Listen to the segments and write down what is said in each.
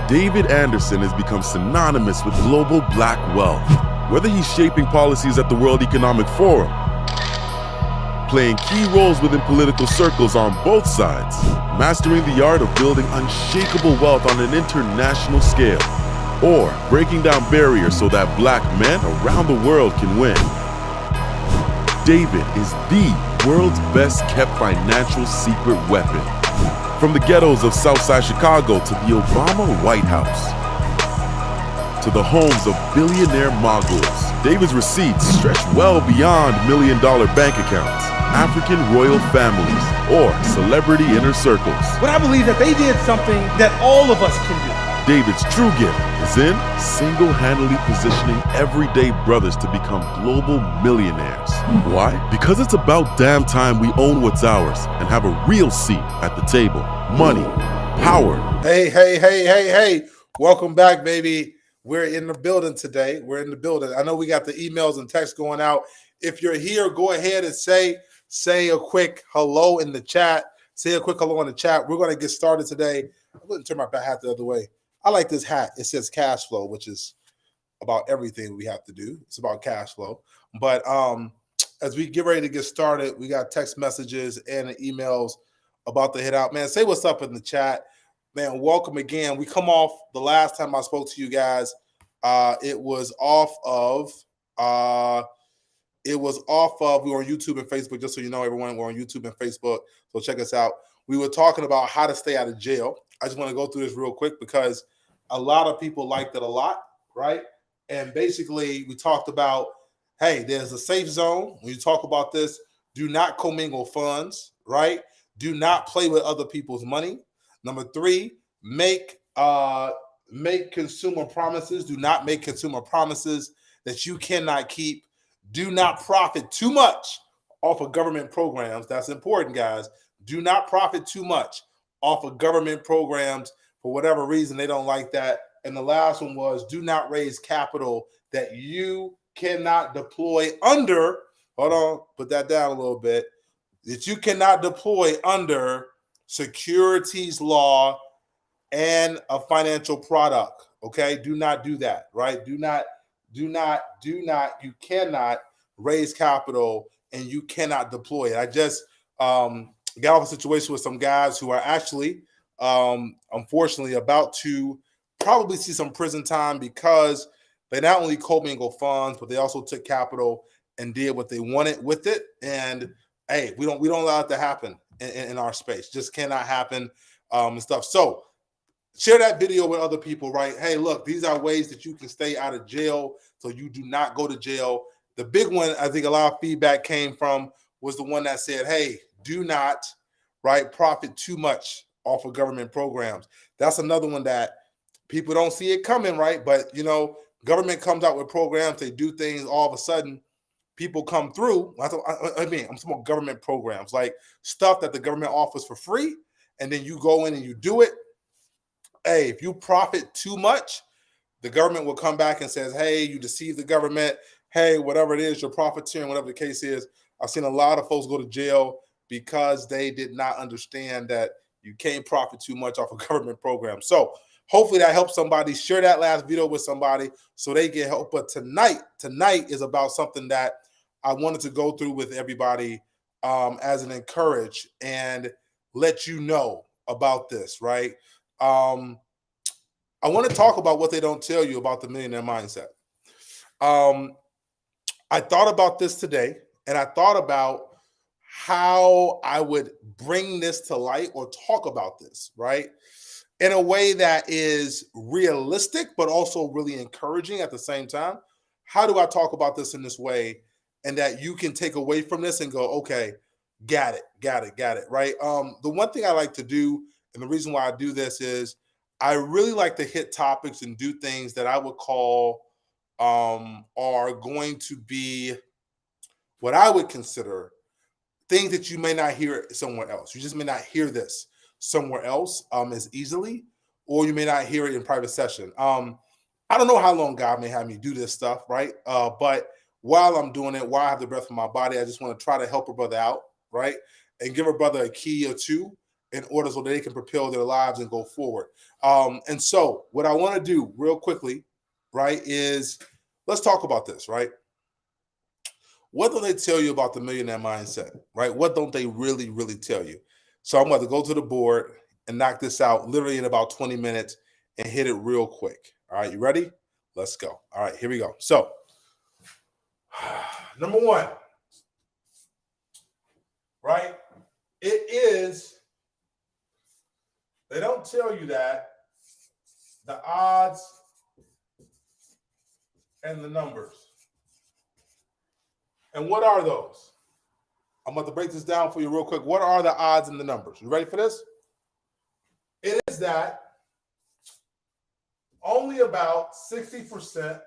David Anderson has become synonymous with global black wealth. Whether he's shaping policies at the World Economic Forum, playing key roles within political circles on both sides, mastering the art of building unshakable wealth on an international scale, or breaking down barriers so that black men around the world can win. David is the world's best kept financial secret weapon. From the ghettos of Southside Chicago to the Obama White House, to the homes of billionaire moguls, David's receipts stretch well beyond million-dollar bank accounts, African royal families, or celebrity inner circles. But I believe that they did something that all of us can do. David's true gift is in single-handedly positioning everyday brothers to become global millionaires. Why? Because it's about damn time we own what's ours and have a real seat at the table. Money, power. Hey. Welcome back, baby. We're in the building today. I know we got the emails and texts going out. If you're here, go ahead and say a quick hello in the chat. Say a quick hello in the chat. We're going to get started today. I'm going to turn my hat the other way. I like this hat. It says cash flow, which is about everything we have to do. It's about cash flow. But as we get ready to get started, we got text messages and emails about to hit out. Man, say what's up in the chat. Man, welcome again. We come off the last time I spoke to you guys. It was off of we were on YouTube and Facebook, just so you know, everyone, we're on YouTube and Facebook. So check us out. We were talking about how to stay out of jail. I just want to go through this real quick because a lot of people liked it a lot, right? And basically, we talked about, hey, there's a safe zone. When you talk about this, do not commingle funds, right? Do not play with other people's money. Number 3, make consumer promises. Do not make consumer promises that you cannot keep. Do not profit too much off of government programs. That's important, guys. Do not profit too much off of government programs. For whatever reason, they don't like that. And the last one was, do not raise capital that you cannot deploy under, hold on, put that down a little bit, that you cannot deploy under securities law and a financial product. Okay, do not do that, right? Do not, you cannot raise capital and you cannot deploy it. I just got off a situation with some guys who are actually, unfortunately, about to probably see some prison time because they not only commingled funds, but they also took capital and did what they wanted with it. And hey, we don't allow it to happen in our space. Just cannot happen and stuff. So share that video with other people, right? Hey, look, these are ways that you can stay out of jail so you do not go to jail. The big one, I think a lot of feedback came from, was the one that said, hey, do not, right, profit too much off of government programs. That's another one that people don't see it coming, right? But, you know, government comes out with programs, they do things, all of a sudden, people come through. I'm talking about government programs, like stuff that the government offers for free, and then you go in and you do it. Hey, if you profit too much, the government will come back and says, hey, you deceived the government. Hey, whatever it is, you're profiteering, whatever the case is. I've seen a lot of folks go to jail because they did not understand that you can't profit too much off of government programs. So hopefully that helps somebody. Share that last video with somebody so they get help. But tonight is about something that I wanted to go through with everybody as an encourage and let you know about this, right? I want to talk about what they don't tell you about the Millionaire Mindset. I thought about this today, and I thought about how I would bring this to light or talk about this, right? In a way that is realistic, but also really encouraging at the same time. How do I talk about this in this way and that you can take away from this and go, okay, got it, right? The one thing I like to do, and the reason why I do this is I really like to hit topics and do things that I would call are going to be what I would consider things that you may not hear somewhere else. You just may not hear this somewhere else as easily, or you may not hear it in private session. I don't know how long God may have me do this stuff, right? But while I'm doing it, while I have the breath in my body, I just want to try to help a brother out, right? And give a brother a key or two in order so that they can propel their lives and go forward. And so what I want to do real quickly, right, is let's talk about this, right? What don't they tell you about the millionaire mindset, right? What don't they really, really tell you? So I'm about to go to the board and knock this out literally in about 20 minutes and hit it real quick. All right, you ready? Let's go. All right, here we go. So, number one, right? It is, they don't tell you that the odds and the numbers. And what are those? I'm about to break this down for you real quick. What are the odds and the numbers? You ready for this? It is that only about 60%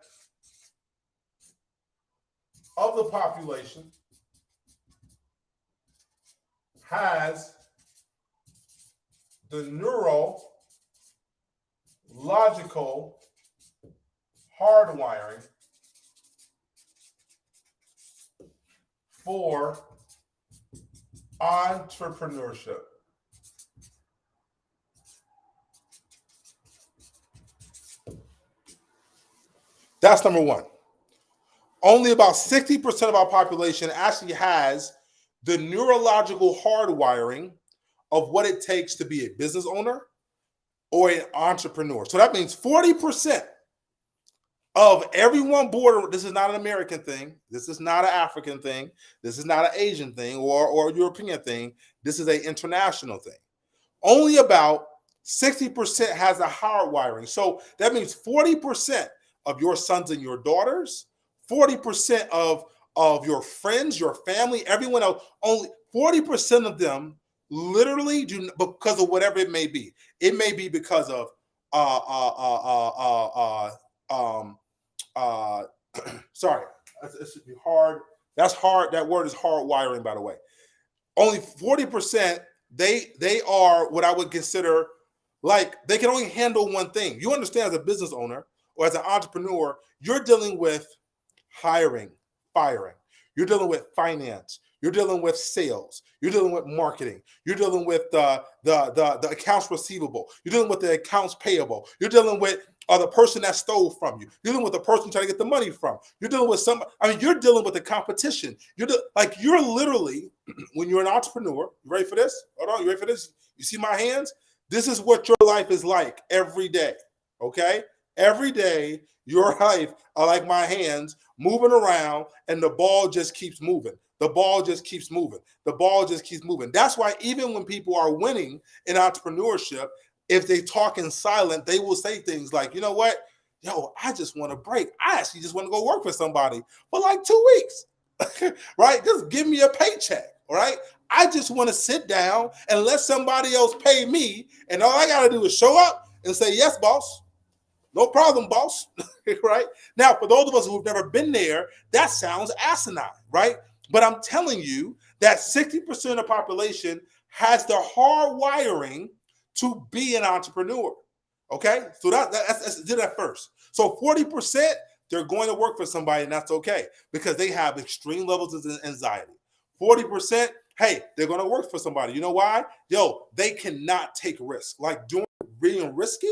of the population has the neurological hardwiring for entrepreneurship. That's number one. Only about 60% of our population actually has the neurological hardwiring of what it takes to be a business owner or an entrepreneur. So that means 40% of everyone born, this is not an American thing, this is not an African thing, this is not an Asian thing or European thing, this is an international thing. Only about 60% has a hardwiring. So that means 40% of your sons and your daughters, 40% of your friends, your family, everyone else, only 40% of them literally do, because of whatever it may be. It may be because of sorry, it should be hard. That's hard. That word is hard wiring, by the way. Only 40%, they are what I would consider like they can only handle one thing. You understand, as a business owner or as an entrepreneur, you're dealing with hiring, firing. You're dealing with finance. You're dealing with sales. You're dealing with marketing. You're dealing with the accounts receivable. You're dealing with the accounts payable. You're dealing with the person that stole from you. You're dealing with the person trying to get the money from. You're dealing with you're dealing with the competition. You're literally, when you're an entrepreneur, you ready for this? Hold on, you ready for this? You see my hands? This is what your life is like every day, okay? Every day, your life are like my hands moving around, and the ball just keeps moving. The ball just keeps moving. The ball just keeps moving. That's why even when people are winning in entrepreneurship, if they talk in silent, they will say things like, you know what? Yo, I just want a break. I actually just want to go work for somebody for like 2 weeks, right? Just give me a paycheck, all right? I just want to sit down and let somebody else pay me, and all I got to do is show up and say, yes, boss. No problem, boss, right? Now, for those of us who've never been there, that sounds asinine, right? But I'm telling you that 60% of the population has the hard wiring to be an entrepreneur, okay? So that's did that first. So 40%, they're going to work for somebody, and that's okay because they have extreme levels of anxiety. 40%, hey, they're going to work for somebody. You know why? Yo, they cannot take risks. Like doing being risky,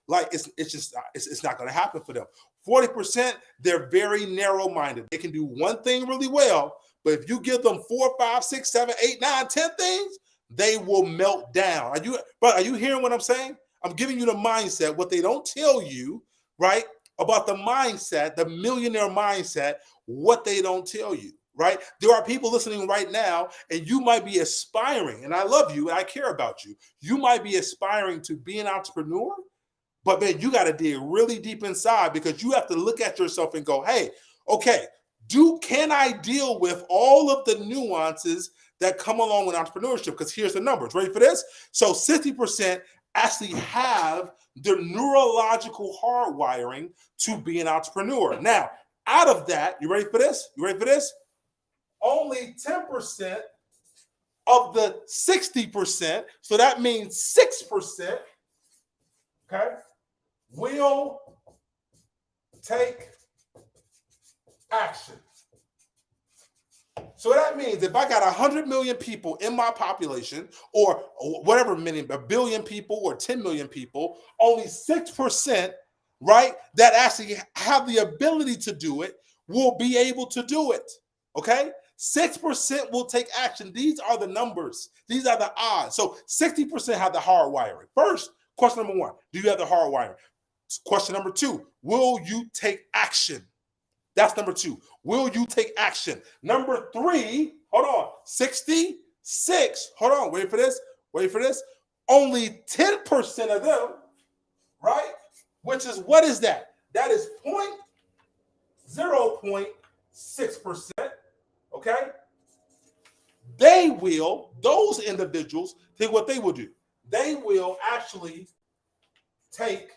like it's not going to happen for them. 40%, they're very narrow-minded. They can do one thing really well, but if you give them 4, 5, 6, 7, 8, 9, 10 things, they will melt down. Are you hearing what I'm saying? I'm giving you the mindset. What they don't tell you, right, about the mindset, the millionaire mindset, what they don't tell you, right? There are people listening right now, and you might be aspiring, and I love you, and I care about you. You might be aspiring to be an entrepreneur, but man, you got to dig really deep inside because you have to look at yourself and go, hey, okay, can I deal with all of the nuances that come along with entrepreneurship? Because here's the numbers. Ready for this? So 60% actually have the neurological hardwiring to be an entrepreneur. Now, out of that, you ready for this? You ready for this? Only 10% of the 60%, so that means 6%, okay, will take action. So that means if I got 100 million people in my population, or whatever many, a billion people or 10 million people, only 6%, right, that actually have the ability to do it will be able to do it. Okay? 6% will take action. These are the numbers. These are the odds. So 60% have the hard wiring. First, question number one, do you have the hard wiring? Question number two, will you take action? That's number two. Will you take action? Number three, hold on, 66. Hold on, wait for this. Wait for this. Only 10% of them, right? Which is, what is that? That is 0.6%. Okay? They will, those individuals, think what they will do. They will actually take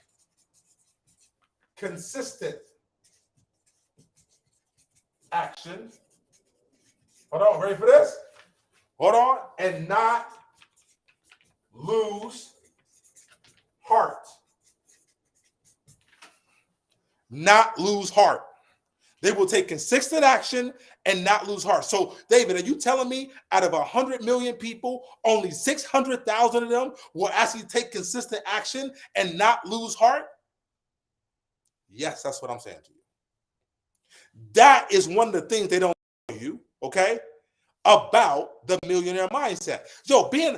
consistent action. Hold on, ready for this? Hold on, and not lose heart. Not lose heart. They will take consistent action and not lose heart. So, David, are you telling me out of 100 million people, only 600,000 of them will actually take consistent action and not lose heart? Yes, that's what I'm saying to you. That is one of the things they don't tell you, okay, about the millionaire mindset. Yo, being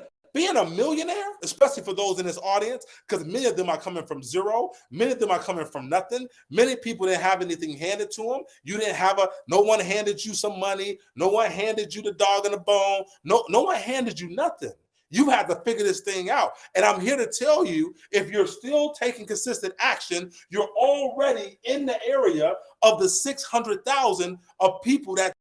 a millionaire, especially for those in this audience, because many of them are coming from zero, many of them are coming from nothing. Many people didn't have anything handed to them. You didn't have no one handed you some money. No one handed you the dog in the bone. No one handed you nothing. You have to figure this thing out. And I'm here to tell you, if you're still taking consistent action, you're already in the area of the 600,000 of people that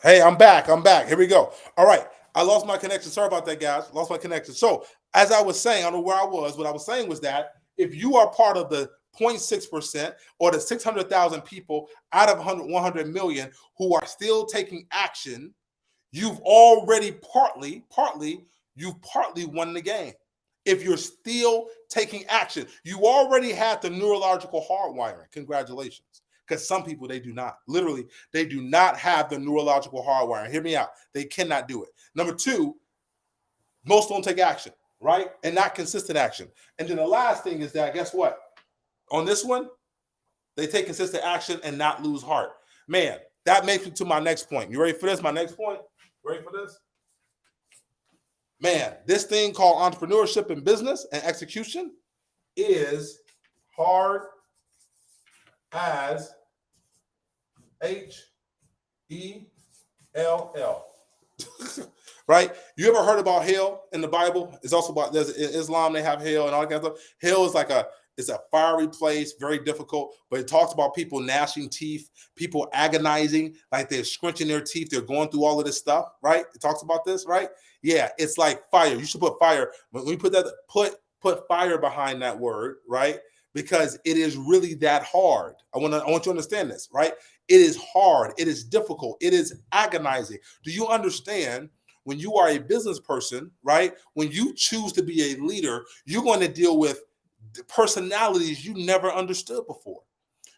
Hey, I'm back. I'm back. Here we go. All right. I lost my connection. Sorry about that, guys. Lost my connection. So, as I was saying, I don't know where I was. What I was saying was that if you are part of the 0.6% or the 600,000 people out of 100 million who are still taking action, you've already you've partly won the game. If you're still taking action, you already had the neurological hardwiring. Congratulations. Because some people, they do not. Literally, they do not have the neurological hardwiring. Hear me out. They cannot do it. Number two, most don't take action, right? And not consistent action. And then the last thing is that, guess what? On this one, they take consistent action and not lose heart. Man, that makes me to my next point. You ready for this? My next point? Ready for this? Man, this thing called entrepreneurship and business and execution is hard as H-E-L-L. Right? You ever heard about hell in the Bible? It's also about, there's in Islam, they have hell and all that kind of stuff. Hell is like it's a fiery place, very difficult, but it talks about people gnashing teeth, people agonizing, like they're scrunching their teeth, they're going through all of this stuff, right? It talks about this, right? Yeah, it's like fire. You should put fire. When we put that, put fire behind that word, right? Because it is really that hard. I want you to understand this, right? It is hard. It is difficult. It is agonizing. Do you understand? When you are a business person, right? When you choose to be a leader, you're going to deal with personalities you never understood before.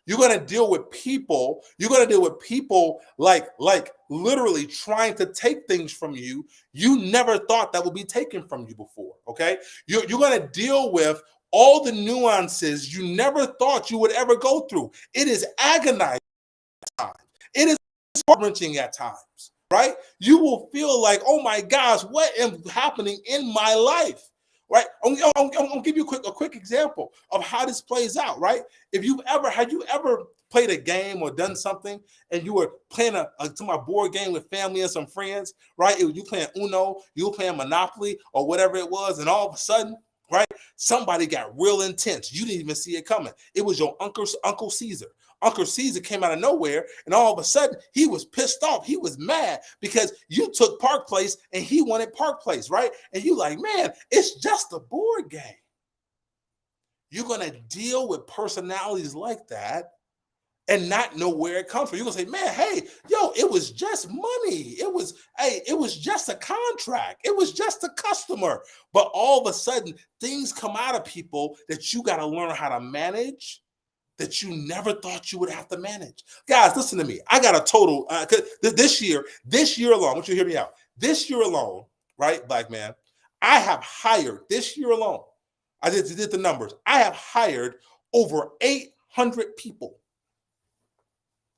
You're going to deal with people. You're going to deal with people like literally trying to take things from you. You never thought that would be taken from you before. Okay. You're going to deal with all the nuances you never thought you would ever go through. It is agonizing at times. It is heart-wrenching at times, right? You will feel like, oh my gosh, what is happening in my life? Right? I'm gonna give you a quick example of how this plays out, right? Had you ever played a game or done something and you were playing a board game with family and some friends, right? You playing Uno, you were playing Monopoly or whatever it was, and all of a sudden right? Somebody got real intense. You didn't even see it coming. It was your Uncle Caesar. Uncle Caesar came out of nowhere, and all of a sudden, he was pissed off. He was mad because you took Park Place, and he wanted Park Place, right? And you like, man, it's just a board game. You're going to deal with personalities like that and not know where it comes from. You're gonna say, man, hey, yo, it was just money. It was just a contract. It was just a customer. But all of a sudden, things come out of people that you got to learn how to manage that you never thought you would have to manage. Guys, listen to me. I got a total, this year alone, I want you to hear me out. This year alone, right, black man, I have hired, this year alone, I did the numbers. I have hired over 800 people.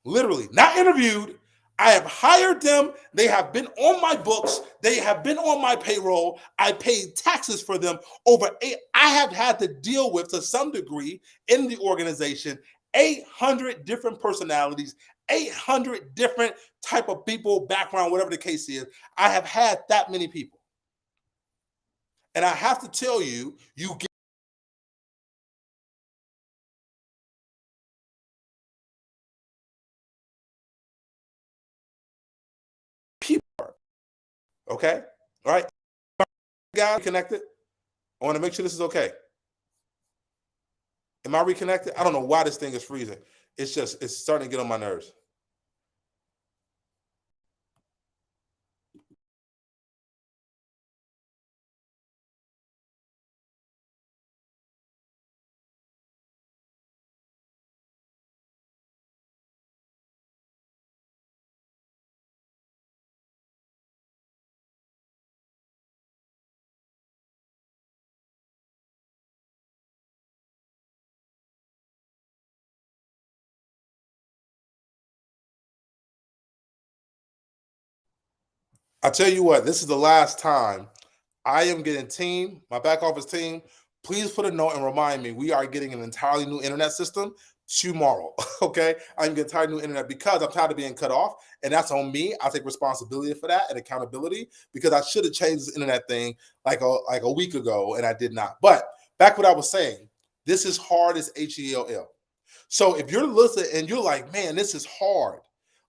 Literally, not interviewed. I have hired them. They have been on my books. They have been on my payroll. I paid taxes for them I have had to deal with, to some degree, in the organization, 800 different personalities, 800 different type of people, background, whatever the case is. I have had that many people. And I have to tell you, you get people, okay? All right, guys, connected. I want to make sure this is okay. Am I reconnected? I don't know why this thing is freezing. It's starting to get on my nerves. I tell you what, this is the last time I am getting my back office team. Please put a note and remind me we are getting an entirely new internet system tomorrow. Okay, I'm getting entirely new internet because I'm tired of being cut off, and that's on me. I take responsibility for that and accountability because I should have changed this internet thing like a week ago, and I did not. But back what I was saying, this is hard as HELL. So if you're listening and you're like, man, this is hard,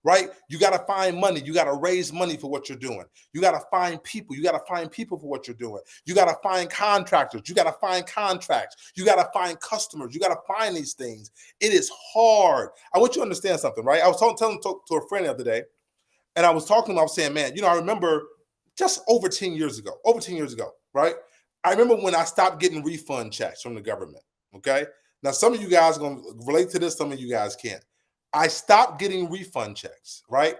right? You got to find money. You got to raise money for what you're doing. You got to find people. You got to find people for what you're doing. You got to find contractors. You got to find contracts. You got to find customers. You got to find these things. It is hard. I want you to understand something, right? I was telling to a friend the other day, and I was talking to him. I was saying, man, I remember just over 10 years ago, right? I remember when I stopped getting refund checks from the government, okay? Now, some of you guys are going to relate to this. Some of you guys can't. I stopped getting refund checks, right?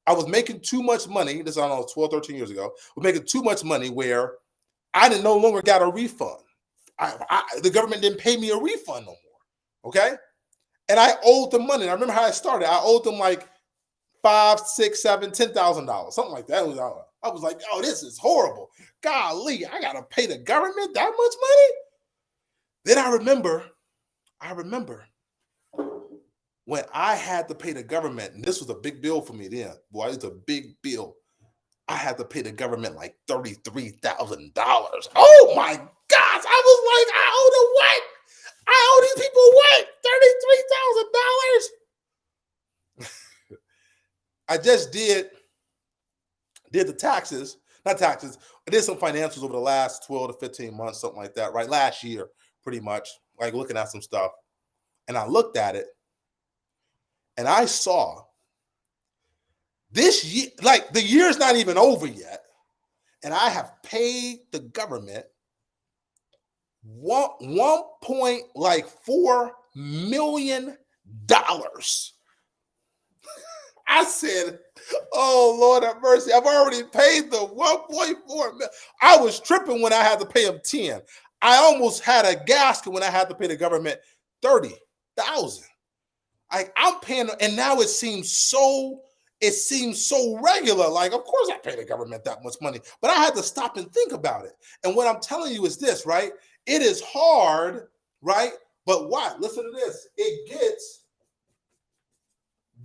I was making too much money. This, I don't know, 12, 13 years ago. I was making too much money where I no longer got a refund. The government didn't pay me a refund no more, okay? And I owed them money. And I remember how I started. I owed them like $5,000, $6,000, $7,000, $10,000, something like that. I was like, oh, this is horrible. Golly, I got to pay the government that much money? Then I remember when I had to pay the government, and this was a big bill for me then. Boy, it's a big bill. I had to pay the government like $33,000. Oh my gosh. I was like, I owe them what? I owe these people what? $33,000? I just did the taxes, not taxes. I did some financials over the last 12 to 15 months, something like that, right? Last year, pretty much, like looking at some stuff. And I looked at it and I saw this year, like the year's not even over yet. And I have paid the government $1.4 million. I said, oh, Lord have mercy. I've already paid the 1.4 million. I was tripping when I had to pay them 10. I almost had a gasket when I had to pay the government 30,000. I'm paying, and now it seems so regular. Like, of course I pay the government that much money, but I had to stop and think about it. And what I'm telling you is this, right? It is hard, right? But what? Listen to this. It gets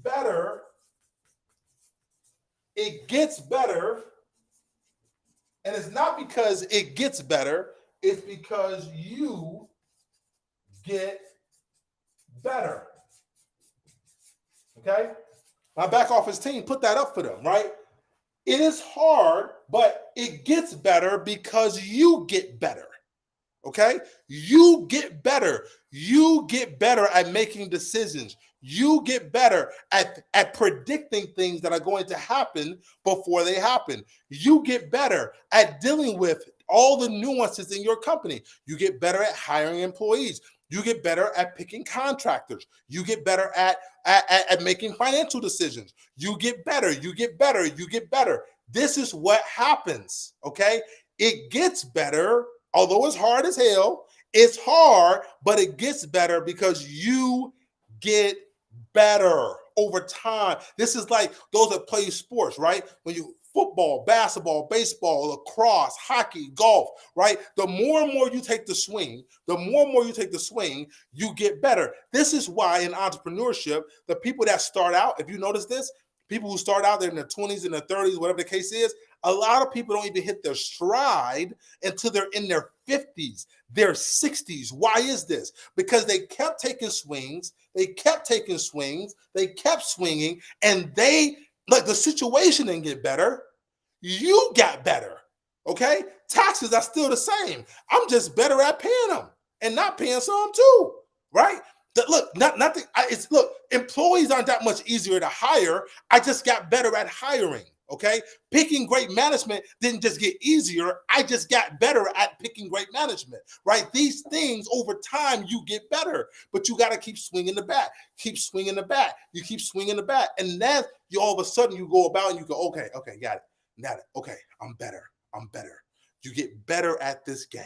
better. It gets better. And it's not because it gets better. It's because you get better. Okay? My back office team put that up for them, right? It is hard, but it gets better because you get better. Okay? You get better. You get better at making decisions. You get better at predicting things that are going to happen before they happen. You get better at dealing with all the nuances in your company. You get better at hiring employees. You get better at picking contractors. You get better at making financial decisions. You get better. You get better. You get better. This is what happens. Okay? It gets better. Although it's hard as hell, it's hard, but it gets better because you get better over time. This is like those that play sports, right? When you football, basketball, baseball, lacrosse, hockey, golf, right? The more and more you take the swing, you get better. This is why in entrepreneurship, the people that start out, if you notice this, people who start out there in their 20s and their 30s, whatever the case is, a lot of people don't even hit their stride until they're in their 50s, their 60s. Why is this? Because they kept taking swings, they kept swinging, and the situation didn't get better. You got better. Okay? Taxes are still the same. I'm just better at paying them and not paying some too, right? Employees aren't that much easier to hire. I just got better at hiring. Okay. Picking great management didn't just get easier. I just got better at picking great management, right? These things over time, you get better, but you got to keep swinging the bat, You keep swinging the bat. And then all of a sudden you go about and you go, okay, got it. Okay. I'm better. You get better at this game.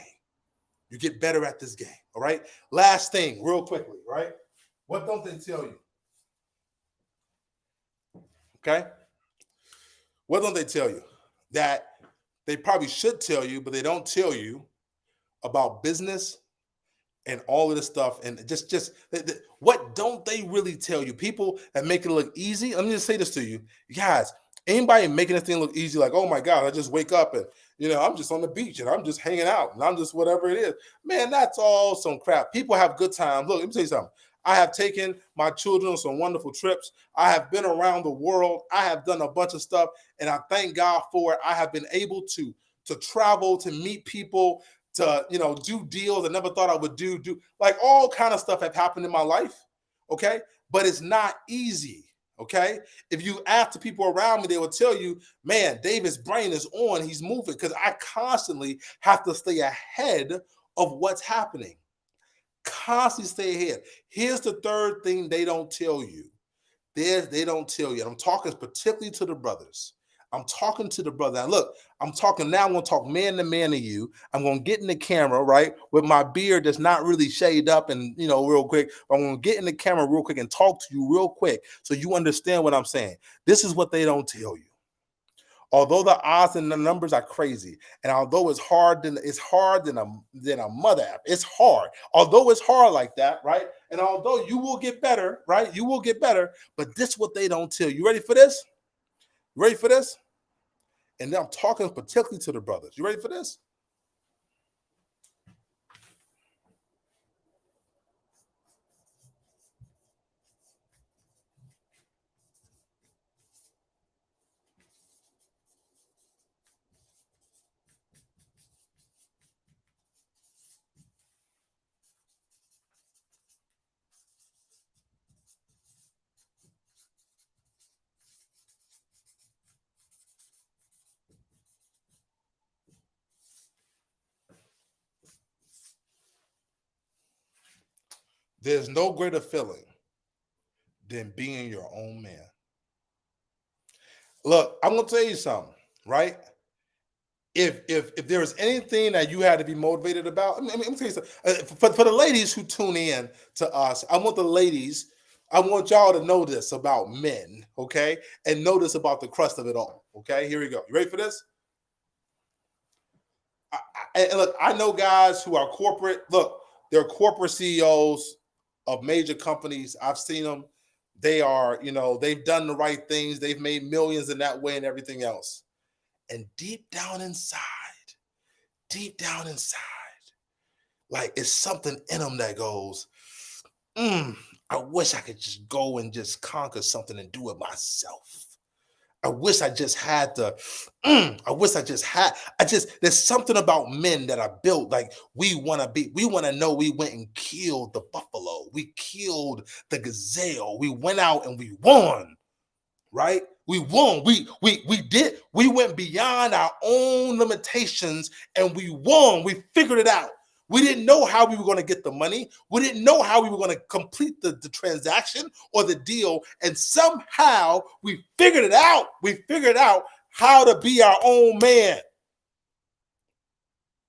All right. Last thing real quickly, right? What don't they tell you? Okay. What don't they tell you? That they probably should tell you, but they don't tell you about business and all of this stuff. And what don't they really tell you? People that make it look easy. Let me just say this to you, guys. Anybody making this thing look easy, like, oh my God, I just wake up and I'm just on the beach and I'm just hanging out and I'm just whatever it is. Man, that's all some crap. People have good times. Look, let me tell you something. I have taken my children on some wonderful trips. I have been around the world. I have done a bunch of stuff, and I thank God for it. I have been able to travel, to meet people, to do deals I never thought I would do like all kind of stuff have happened in my life. Okay, but it's not easy. Okay, if you ask the people around me, they will tell you, man, David's brain is on. He's moving because I constantly have to stay ahead of what's happening. Constantly stay ahead. Here's the third thing they don't tell you. They don't tell you. And I'm talking particularly to the brothers. I'm talking to the brother. And look, I'm going to talk man to man to you. I'm going to get in the camera, right, with my beard that's not really shaved up and, real quick. I'm going to get in the camera real quick and talk to you real quick so you understand what I'm saying. This is what they don't tell you. Although the odds and the numbers are crazy, and although it's hard than a mother app, it's hard. Although it's hard like that, right? And although you will get better, right? You will get better, but this is what they don't tell you. Ready for this? And then I'm talking particularly to the brothers. You ready for this? There's no greater feeling than being your own man. Look, I'm gonna tell you something, right? If there was anything that you had to be motivated about, let me tell you something. For the ladies who tune in to us, I want y'all to know this about men, okay? And know this about the crust of it all, okay? Here we go. You ready for this? Look, I know guys who are corporate. Look, they're corporate CEOs of major companies. I've seen them. They are, they've done the right things. They've made millions in that way and everything else. And deep down inside, like it's something in them that goes, I wish I could just go and just conquer something and do it myself. I wish I just had I wish I just had, there's something about men that are built like we want to know we went and killed the buffalo. We killed the gazelle. We went out and we won, right? We won. We went beyond our own limitations and we won. We figured it out. We didn't know how we were going to get the money. We didn't know how we were going to complete the transaction or the deal. And somehow we figured it out. We figured out how to be our own man.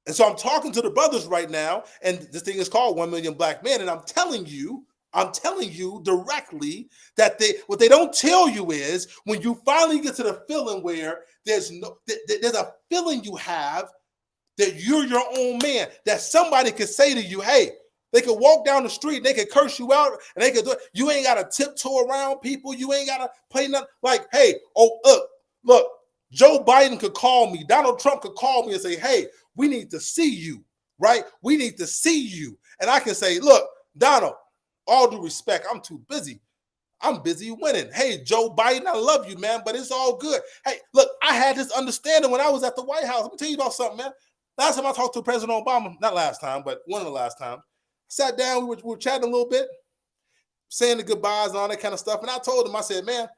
And so I'm talking to the brothers right now, and this thing is called 1 Million Black Men. And I'm telling you directly that what they don't tell you is when you finally get to the feeling where there's a feeling you have that you're your own man, that somebody could say to you, hey, they could walk down the street, they could curse you out, and they could do it. You ain't got to tiptoe around people. You ain't got to play nothing like, hey, look, Joe Biden could call me. Donald Trump could call me and say, hey, we need to see you, right? We need to see you. And I can say, look, Donald, all due respect, I'm too busy. I'm busy winning. Hey, Joe Biden, I love you, man, but it's all good. Hey, look, I had this understanding when I was at the White House. Let me tell you about something, man. Last time I talked to President Obama, not last time, but one of the last times, sat down, we were chatting a little bit, saying the goodbyes and all that kind of stuff. And I told him, I said, man,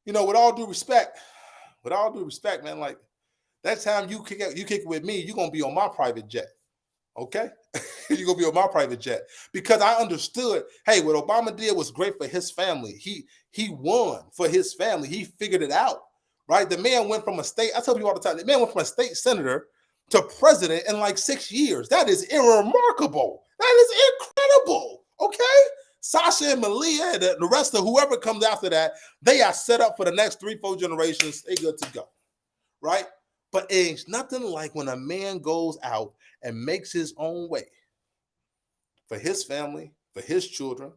with all due respect, man, like next time you kick it with me, you're going to be on my private jet. Okay? You're going to be on my private jet. Because I understood, hey, what Obama did was great for his family. He won for his family. He figured it out, right? The man went from I tell people all the time, the man went from a state senator to president in like 6 years. That is remarkable. That is incredible. Okay? Sasha and Malia and the rest of whoever comes after that, they are set up for the next 3-4 generations. They good to go. Right? But it's nothing like when a man goes out and makes his own way for his family, for his children,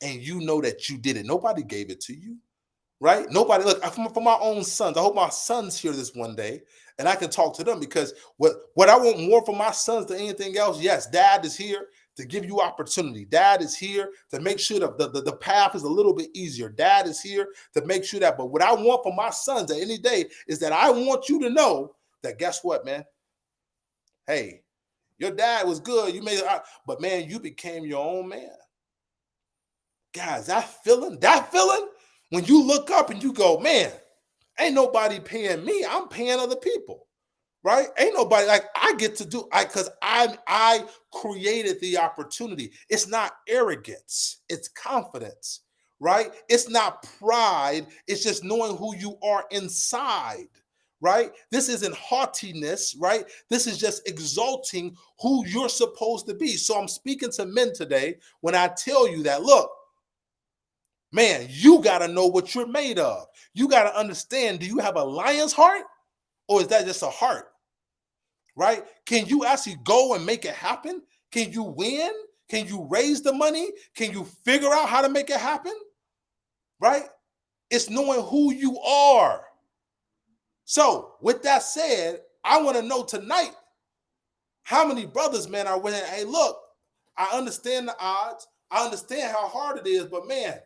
and you know that you did it. Nobody gave it to you. Right? Nobody, look, for my own sons, I hope my sons hear this one day and I can talk to them because what I want more for my sons than anything else, yes, dad is here to give you opportunity. Dad is here to make sure that the path is a little bit easier. Dad is here to make sure that, but what I want for my sons at any day is that I want you to know that guess what, man? Hey, your dad was good. You made it, but man, you became your own man. Guys, that feeling, when you look up and you go, man, ain't nobody paying me. I'm paying other people, right? Ain't nobody like I get to do because I created the opportunity. It's not arrogance, it's confidence, right? It's not pride. It's just knowing who you are inside, right? This isn't haughtiness, right? This is just exalting who you're supposed to be. So I'm speaking to men today when I tell you that, look, man, you got to know what you're made of. You got to understand, do you have a lion's heart or is that just a heart? Right? Can you actually go and make it happen? Can you win? Can you raise the money? Can you figure out how to make it happen? Right? It's knowing who you are. So with that said, I want to know tonight how many brothers, man, are winning. Hey, look, I understand the odds. I understand how hard it is, but man,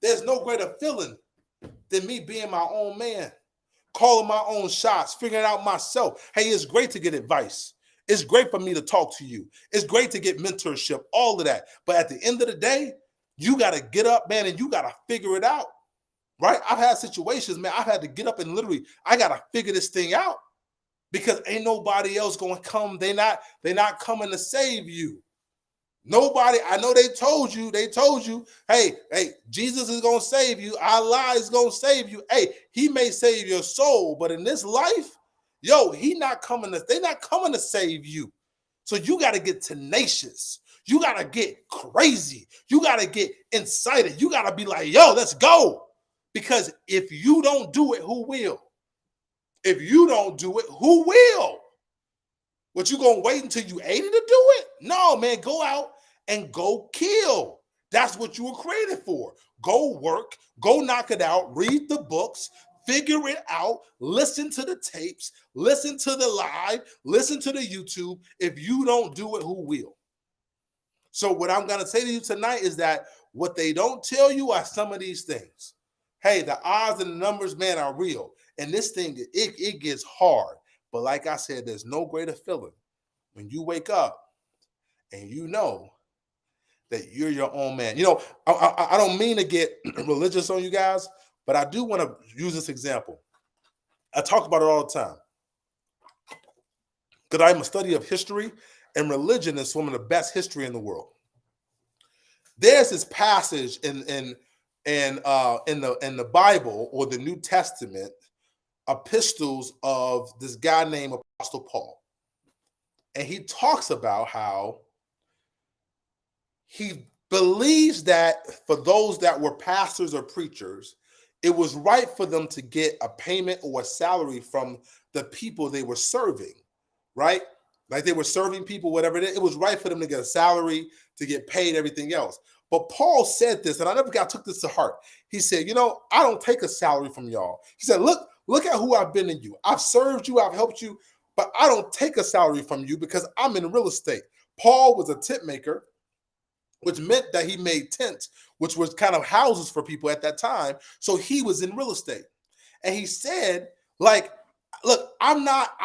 there's no greater feeling than me being my own man, calling my own shots, figuring out myself. Hey, it's great to get advice. It's great for me to talk to you. It's great to get mentorship, all of that. But at the end of the day, you got to get up, man, and you got to figure it out, right? I've had situations, man, I've had to get up and literally, I got to figure this thing out because ain't nobody else going to come. They're not coming to save you. Nobody, I know they told you, hey, Jesus is going to save you. Allah is going to save you. Hey, he may save your soul, but in this life, they're not coming to save you. So you got to get tenacious. You got to get crazy. You got to get incited. You got to be like, let's go. Because if you don't do it, who will? If you don't do it, who will? What, you gonna wait until you 80 to do it? No, man, go out and go kill. That's what you were created for. Go work, go knock it out, read the books, Figure it out. Listen to the tapes. Listen to the live. Listen to the YouTube. If you don't do it, who will? So what I'm going to say to you tonight is that what they don't tell you are some of these things. Hey, the odds and the numbers, man, are real. And this thing, it gets hard. But like I said, there's no greater feeling when you wake up and you know that you're your own man. You know, I don't mean to get religious on you guys, but I do want to use this example. I talk about it all the time because I'm a study of history, and religion is some of the best history in the world. There's this passage in the Bible or the New Testament epistles of this guy named Apostle Paul, and he talks about how he believes that for those that were pastors or preachers, it was right for them to get a payment or a salary from the people they were serving, right? Like they were serving people, whatever it is. It was right for them to get a salary, to get paid, everything else. But Paul said this, and I took this to heart. He said, you know, I don't take a salary from y'all. He said, look at who I've been to you. I've served you, I've helped you, but I don't take a salary from you because I'm in real estate. Paul was a tent maker, which meant that he made tents, which was kind of houses for people at that time. So he was in real estate. And he said, like, look, I'm not,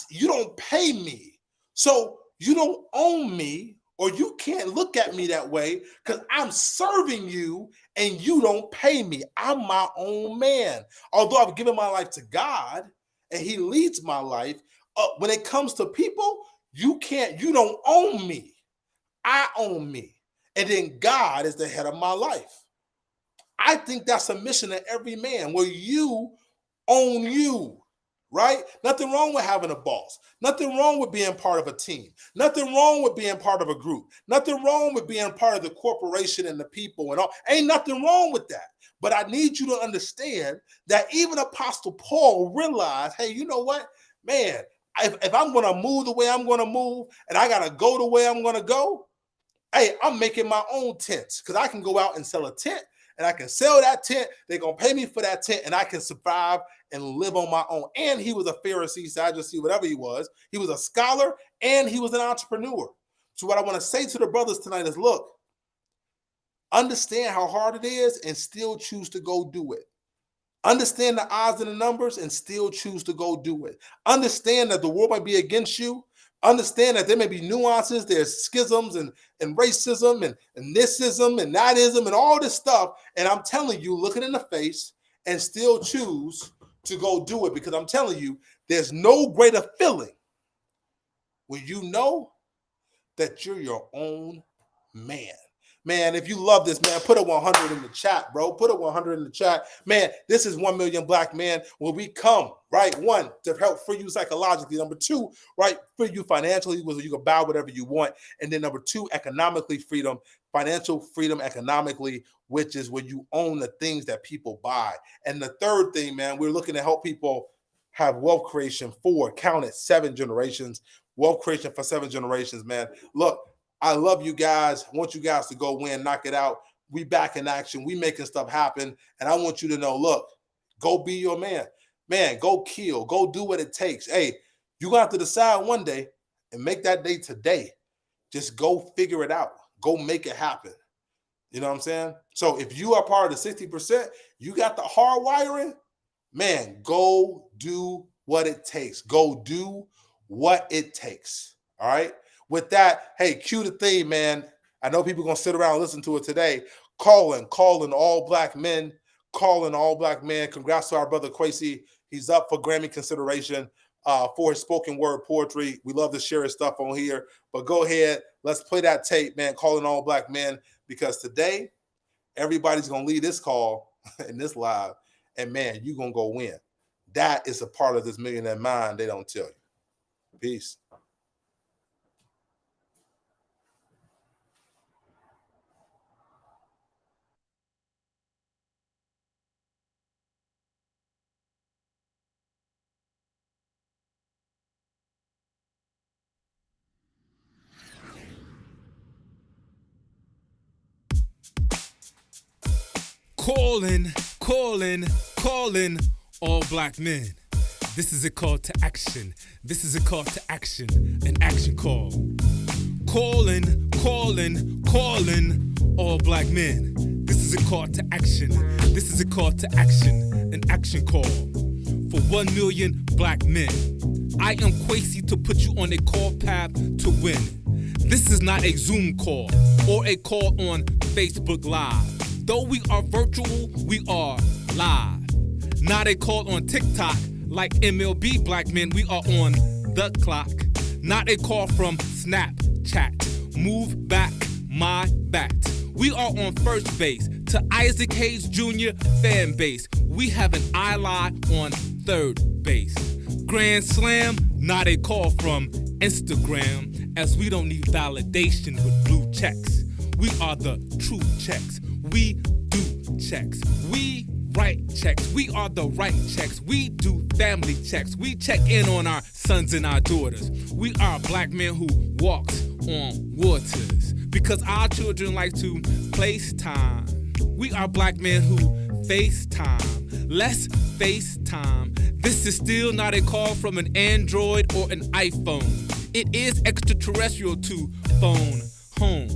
you don't pay me. So you don't own me, or you can't look at me that way because I'm serving you and you don't pay me. I'm my own man. Although I've given my life to God and he leads my life, when it comes to people, you don't own me. I own me. And then God is the head of my life. I think that's a mission of every man where you own you, right? Nothing wrong with having a boss. Nothing wrong with being part of a team. Nothing wrong with being part of a group. Nothing wrong with being part of the corporation and the people and all. Ain't nothing wrong with that. But I need you to understand that even Apostle Paul realized, hey, you know what, man, if I'm going to move the way I'm going to move and I got to go the way I'm going to go, hey, I'm making my own tents because I can go out and sell a tent and I can sell that tent. They're going to pay me for that tent and I can survive and live on my own. And he was a Pharisee, so I just see whatever he was. He was a scholar and he was an entrepreneur. So what I want to say to the brothers tonight is, look, understand how hard it is and still choose to go do it. Understand the odds and the numbers and still choose to go do it. Understand that the world might be against you. Understand that there may be nuances, there's schisms and racism and thisism and thatism and all this stuff. And I'm telling you, look it in the face and still choose to go do it, because I'm telling you, there's no greater feeling when you know that you're your own man. Man, if you love this, man, put a 100 in the chat, bro. Put a 100 in the chat. Man, this is 1 million black men where we come, right? One, to help free you psychologically. Number two, right, free you financially, so you can buy whatever you want. And then number two, economically freedom, financial freedom economically, which is when you own the things that people buy. And the third thing, man, we're looking to help people have wealth creation for, count it, 7 generations. Wealth creation for 7 generations, man. Look, I love you guys. I want you guys to go win, knock it out. We back in action. We making stuff happen. And I want you to know, look, go be your man. Man, go kill. Go do what it takes. Hey, you're going to have to decide one day and make that day today. Just go figure it out. Go make it happen. You know what I'm saying? So if you are part of the 60%, you got the hard wiring, man, go do what it takes. Go do what it takes. All right? With that, hey, cue the theme, man. I know people are going to sit around and listen to it today. Calling all black men. Calling all black men. Congrats to our brother Kwesi. He's up for Grammy consideration for his spoken word poetry. We love to share his stuff on here. But go ahead. Let's play that tape, man. Calling all black men. Because today, everybody's going to lead this call in this live. And, man, you're going to go win. That is a part of this Millionaire Mind they don't tell you. Peace. Calling calling all black men. This is a call to action. This is a call to action. An action call. Calling all black men. This is a call to action. This is a call to action. An action call for 1 million black men. I am Kwesi to put you on a call path to win. This is not a Zoom call or a call on Facebook Live. Though we are virtual, we are live. Not a call on TikTok like MLB black men, we are on the clock. Not a call from Snapchat. Move back my bat. We are on first base to Isaac Hayes Jr. fan base. We have an eye lie on third base. Grand Slam, not a call from Instagram, as we don't need validation with blue checks. We are the true checks. We do checks. We write checks. We are the right checks. We do family checks. We check in on our sons and our daughters. We are black men who walks on waters because our children like to FaceTime. We are black men who FaceTime. Let's FaceTime. This is still not a call from an Android or an iPhone. It is extraterrestrial to phone home.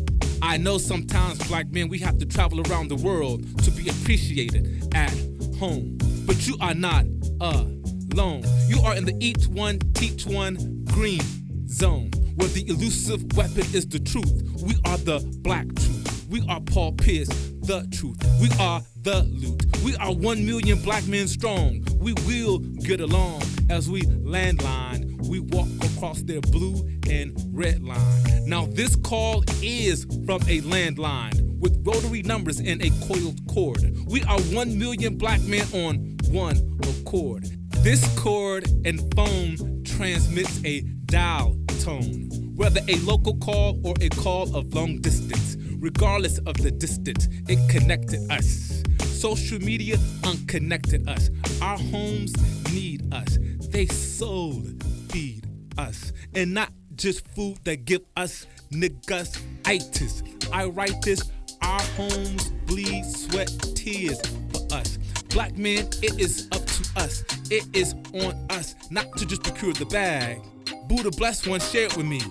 I know sometimes black men, we have to travel around the world to be appreciated at home. But you are not alone. You are in the each one, teach one green zone, where the elusive weapon is the truth. We are the black truth. We are Paul Pierce, the truth. We are the loot. We are 1 million black men strong. We will get along as we landline. We walk across their blue and red line. Now this call is from a landline with rotary numbers and a coiled cord. We are 1 million black men on one accord. This cord and phone transmits a dial tone, whether a local call or a call of long distance. Regardless of the distance, it connected us. Social media unconnected us. Our homes need us. They soul feed us. And not just food that give us niggas-itis. I write this, our homes bleed, sweat, tears for us. Black men, it is up to us. It is on us not to just procure the bag. Buddha bless one, share it with me.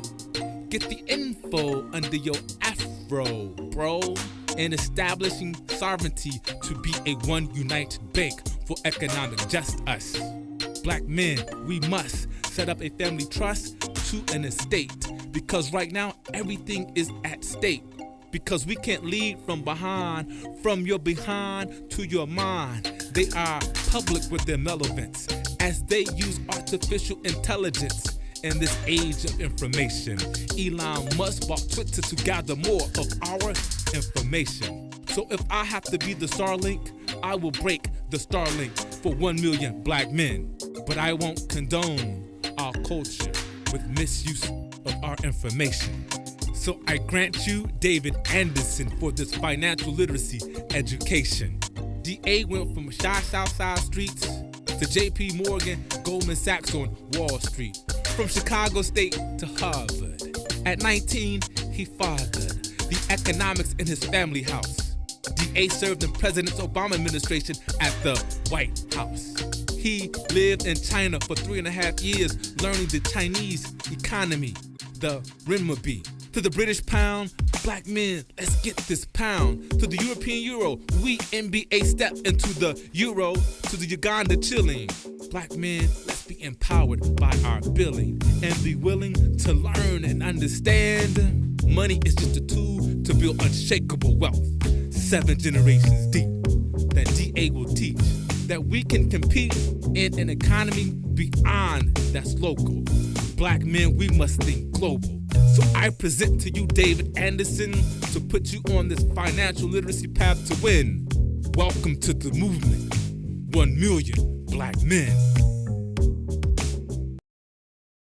Get the info under your afro, bro. And establishing sovereignty to be a one united bank for economic just us. Black men, we must set up a family trust to an estate, because right now everything is at stake. Because we can't lead from behind, from your behind to your mind. They are public with their malevolence as they use artificial intelligence in this age of information. Elon Musk bought Twitter to gather more of our information. So if I have to be the Starlink, I will break the Starlink for 1 million black men. But I won't condone our culture with misuse of our information. So I grant you David Anderson for this financial literacy education. DA went from shy Southside streets to JP Morgan, Goldman Sachs on Wall Street. From Chicago State to Harvard. At 19, he fathered the economics in his family house. DA served in President Obama administration at the White House. He lived in China for 3.5 years, learning the Chinese economy, the renminbi. To the British pound, black men, let's get this pound. To the European euro, we NBA step into the euro. To the Uganda chilling, black men, let's be empowered by our billing and be willing to learn and understand. Money is just a tool to build unshakable wealth. 7 generations deep that DA will teach that we can compete in an economy beyond that's local. Black men, we must think global. So I present to you David Anderson to put you on this financial literacy path to win. Welcome to the movement. 1 million black men.